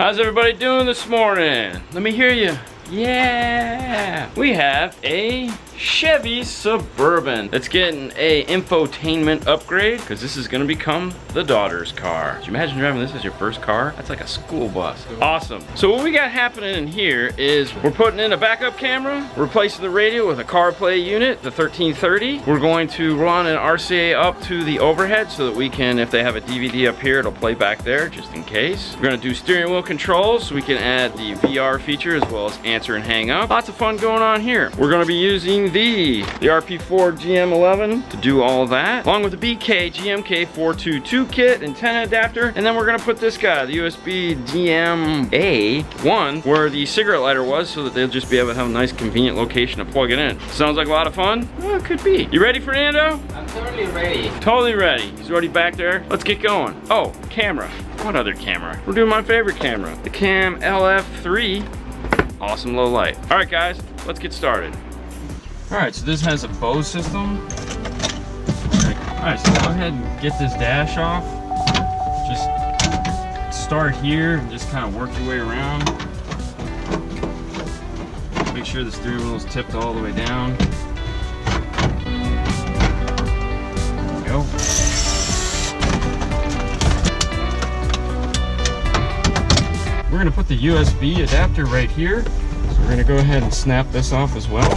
How's everybody doing this morning? Let me hear you. Yeah! We have a Chevy Suburban that's getting a infotainment upgrade because this is going to become the daughter's car. Could you imagine driving this as your first car? That's like a school bus. Awesome. So what we got happening in here is we're putting in a backup camera, replacing the radio with a CarPlay unit, the 1330. We're going to run an RCA up to the overhead so that we can, if they have a DVD up here, it'll play back there just in case. We're going to do steering wheel controls so we can add the VR feature as well as answer and hang up. Lots of fun going on here. We're going to be using the RP4 GM11 to do all that, along with the BK GMK422 kit, antenna adapter, and then we're going to put this guy, the USB DMA1, where the cigarette lighter was, so that they'll just be able to have a nice convenient location to plug it in. Sounds like a lot of fun? Well, it could be. You ready, Fernando? I'm totally ready. Totally ready. He's already back there. Let's get going. Oh, camera. What other camera? We're doing my favorite camera, the Cam LF3. Awesome low light. All right, guys, let's get started. All right, so this has a Bose system. All right, so go ahead and get this dash off. Just start here and just kind of work your way around. Make sure the steering wheel is tipped all the way down. There we go. We're gonna put the USB adapter right here. So we're gonna go ahead and snap this off as well.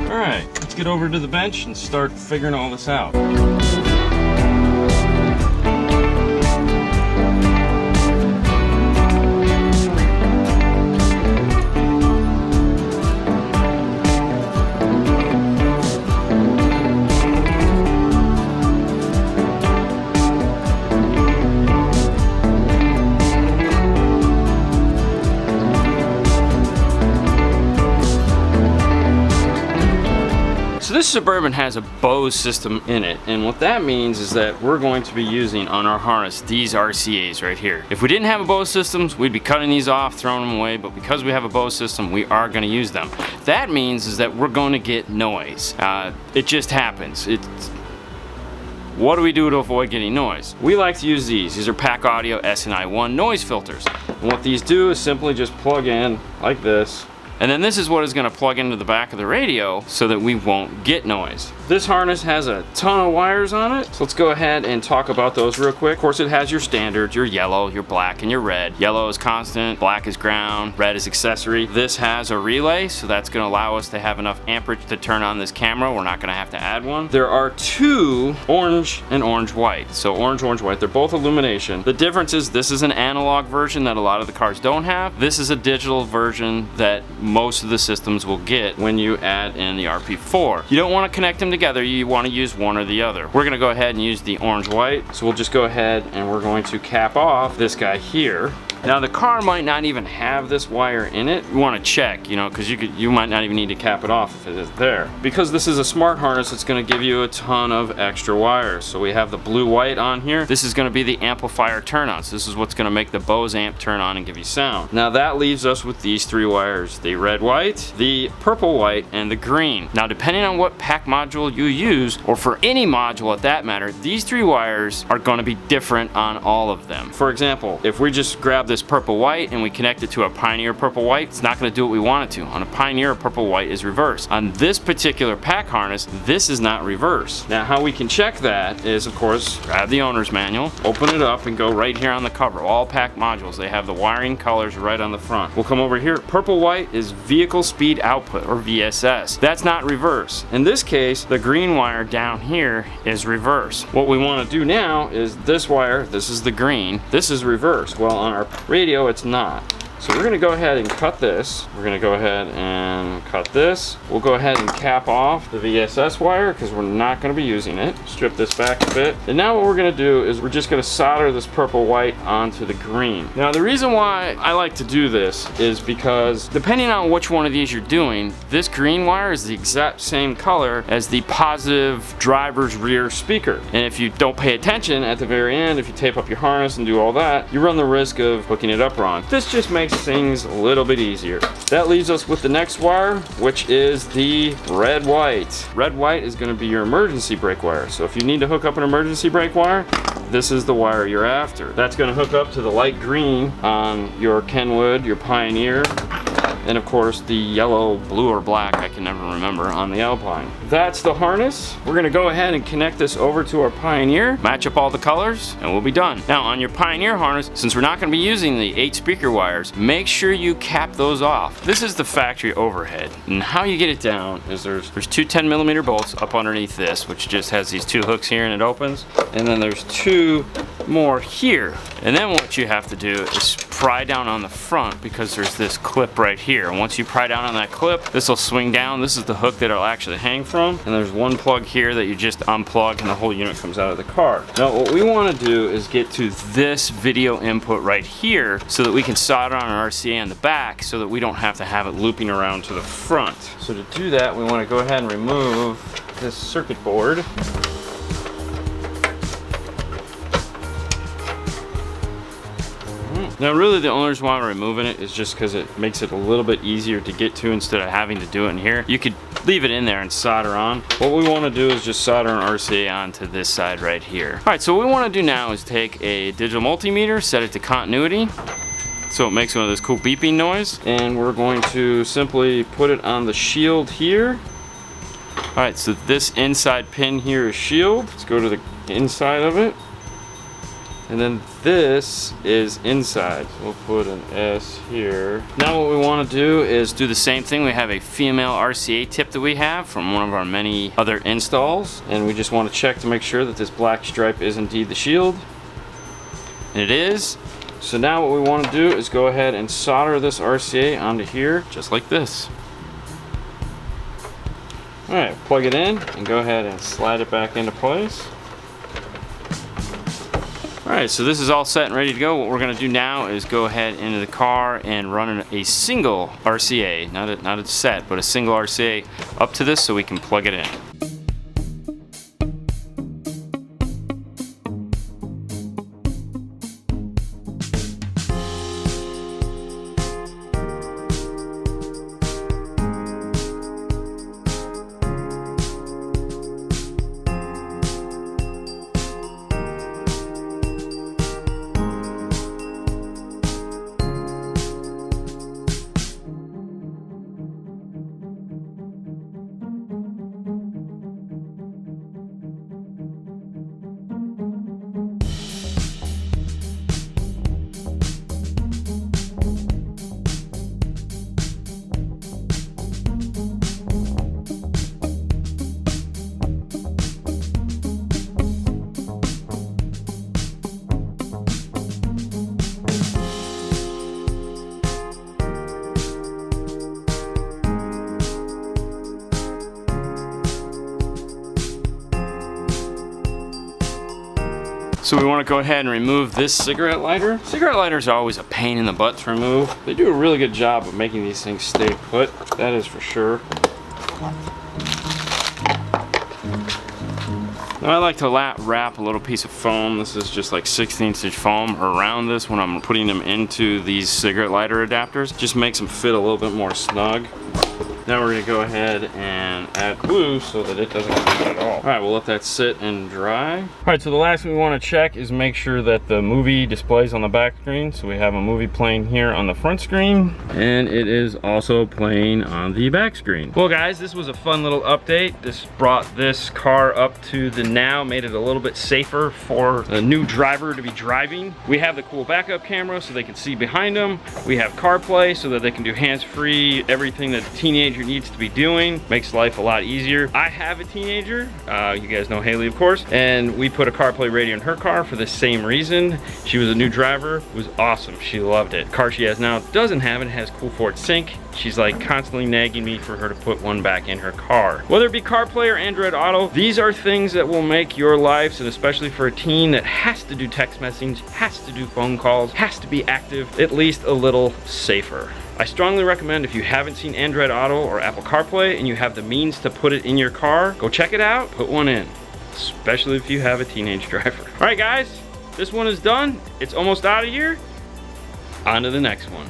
All right, let's get over to the bench and start figuring all this out. So this Suburban has a Bose system in it, and what that means is that we're going to be using on our harness these RCAs right here. If we didn't have a Bose systems, we'd be cutting these off, throwing them away, but because we have a Bose system, we are going to use them. That means is that we're going to get noise. It just happens. What do we do to avoid getting noise? We like to use these. These are Pack Audio SNI1 noise filters. And what these do is simply just plug in like this. And then this is what is going to plug into the back of the radio so that we won't get noise. This harness has a ton of wires on it, so let's go ahead and talk about those real quick. Of course, it has your standards, your yellow, your black, and your red. Yellow is constant, black is ground, red is accessory. This has a relay, so that's going to allow us to have enough amperage to turn on this camera. We're not going to have to add one. There are two orange and orange-white. So orange, orange-white, they're both illumination. The difference is this is an analog version that a lot of the cars don't have. This is a digital version that most of the systems will get when you add in the RP4. You don't want to connect them together, you want to use one or the other. We're going to go ahead and use the orange-white, so we'll just go ahead and we're going to cap off this guy here. Now the car might not even have this wire in it. You want to check, you know, because you might not even need to cap it off if it is there. Because this is a smart harness, it's going to give you a ton of extra wires. So we have the blue-white on here. This is going to be the amplifier turn-on. So this is what's going to make the Bose amp turn on and give you sound. Now that leaves us with these three wires: the red-white, the purple-white, and the green. Now depending on what pack module you use, or for any module at that matter, these three wires are going to be different on all of them. For example, if we just grab this purple white and we connect it to a Pioneer purple white, it's not going to do what we want it to. On a Pioneer, purple white is reverse. On this particular pack harness, this is not reverse. Now how we can check that is, of course, grab the owner's manual, open it up, and go right here on the cover. All pack modules, they have the wiring colors right on the front. We'll come over here. Purple white is vehicle speed output, or VSS. That's not reverse. In this case, the green wire down here is reverse. What we want to do now is this wire, this is the green, this is reverse. Well, on our radio, it's not. So we're going to go ahead and cut this. We're going to go ahead and cut this. We'll go ahead and cap off the VSS wire because we're not going to be using it. Strip this back a bit. And now what we're going to do is we're just going to solder this purple white onto the green. Now the reason why I like to do this is because depending on which one of these you're doing, this green wire is the exact same color as the positive driver's rear speaker. And if you don't pay attention at the very end, if you tape up your harness and do all that, you run the risk of hooking it up wrong. This just makes makes things a little bit easier. That leaves us with the next wire, which is the red white. Red white is gonna be your emergency brake wire. So if you need to hook up an emergency brake wire, this is the wire you're after. That's gonna hook up to the light green on your Kenwood, your Pioneer, and of course the yellow, blue, or black, I can never remember, on the Alpine. That's the harness. We're gonna go ahead and connect this over to our Pioneer, match up all the colors, and we'll be done. Now on your Pioneer harness, since we're not gonna be using the 8 speaker wires, make sure you cap those off. This is the factory overhead. And how you get it down is there's 2 10mm bolts up underneath this, which just has these 2 hooks here and it opens. And then there's 2 more here. And then what you have to do is pry down on the front, because there's this clip right here. And once you pry down on that clip, this will swing down. This is the hook that it'll actually hang from. And there's one plug here that you just unplug and the whole unit comes out of the car. Now what we want to do is get to this video input right here so that we can solder on our RCA on the back so that we don't have to have it looping around to the front. So to do that, we want to go ahead and remove this circuit board. Now really the only reason why I'm removing it is just because it makes it a little bit easier to get to instead of having to do it in here. You could leave it in there and solder on. What we want to do is just solder an RCA onto this side right here. Alright, so what we want to do now is take a digital multimeter, set it to continuity, so it makes one of this cool beeping noise, and we're going to simply put it on the shield here. Alright, so this inside pin here is shield. Let's go to the inside of it. And then this is inside. So we'll put an S here. Now what we want to do is do the same thing. We have a female RCA tip that we have from one of our many other installs. And we just want to check to make sure that this black stripe is indeed the shield. And it is. So now what we want to do is go ahead and solder this RCA onto here, just like this. Alright, plug it in and go ahead and slide it back into place. Alright, so this is all set and ready to go. What we're going to do now is go ahead into the car and run a single RCA, not a set, but a single RCA up to this so we can plug it in. So we want to go ahead and remove this cigarette lighter. Cigarette lighters are always a pain in the butt to remove. They do a really good job of making these things stay put, that is for sure. Now I like to wrap a little piece of foam. This is just like 16" foam around this when I'm putting them into these cigarette lighter adapters. Just makes them fit a little bit more snug. Now we're going to go ahead and add glue so that it doesn't come at all. Alright, we'll let that sit and dry. Alright, so the last thing we want to check is make sure that the movie displays on the back screen. So we have a movie playing here on the front screen, and it is also playing on the back screen. Well guys, this was a fun little update. This brought this car up to the now, made it a little bit safer for the new driver to be driving. We have the cool backup camera so they can see behind them. We have CarPlay so that they can do hands-free, everything that a teenager needs to be doing. Makes life a lot easier. I have a teenager, you guys know Haley of course, and we put a CarPlay radio in her car for the same reason. She was a new driver, it was awesome, she loved it. The car she has now doesn't have it, has cool Ford Sync. She's like constantly nagging me for her to put one back in her car. Whether it be CarPlay or Android Auto, these are things that will make your lives, and especially for a teen that has to do text messaging, has to do phone calls, has to be active, at least a little safer. I strongly recommend, if you haven't seen Android Auto or Apple CarPlay and you have the means to put it in your car, go check it out, put one in, especially if you have a teenage driver. All right guys, this one is done. It's almost out of here. On to the next one.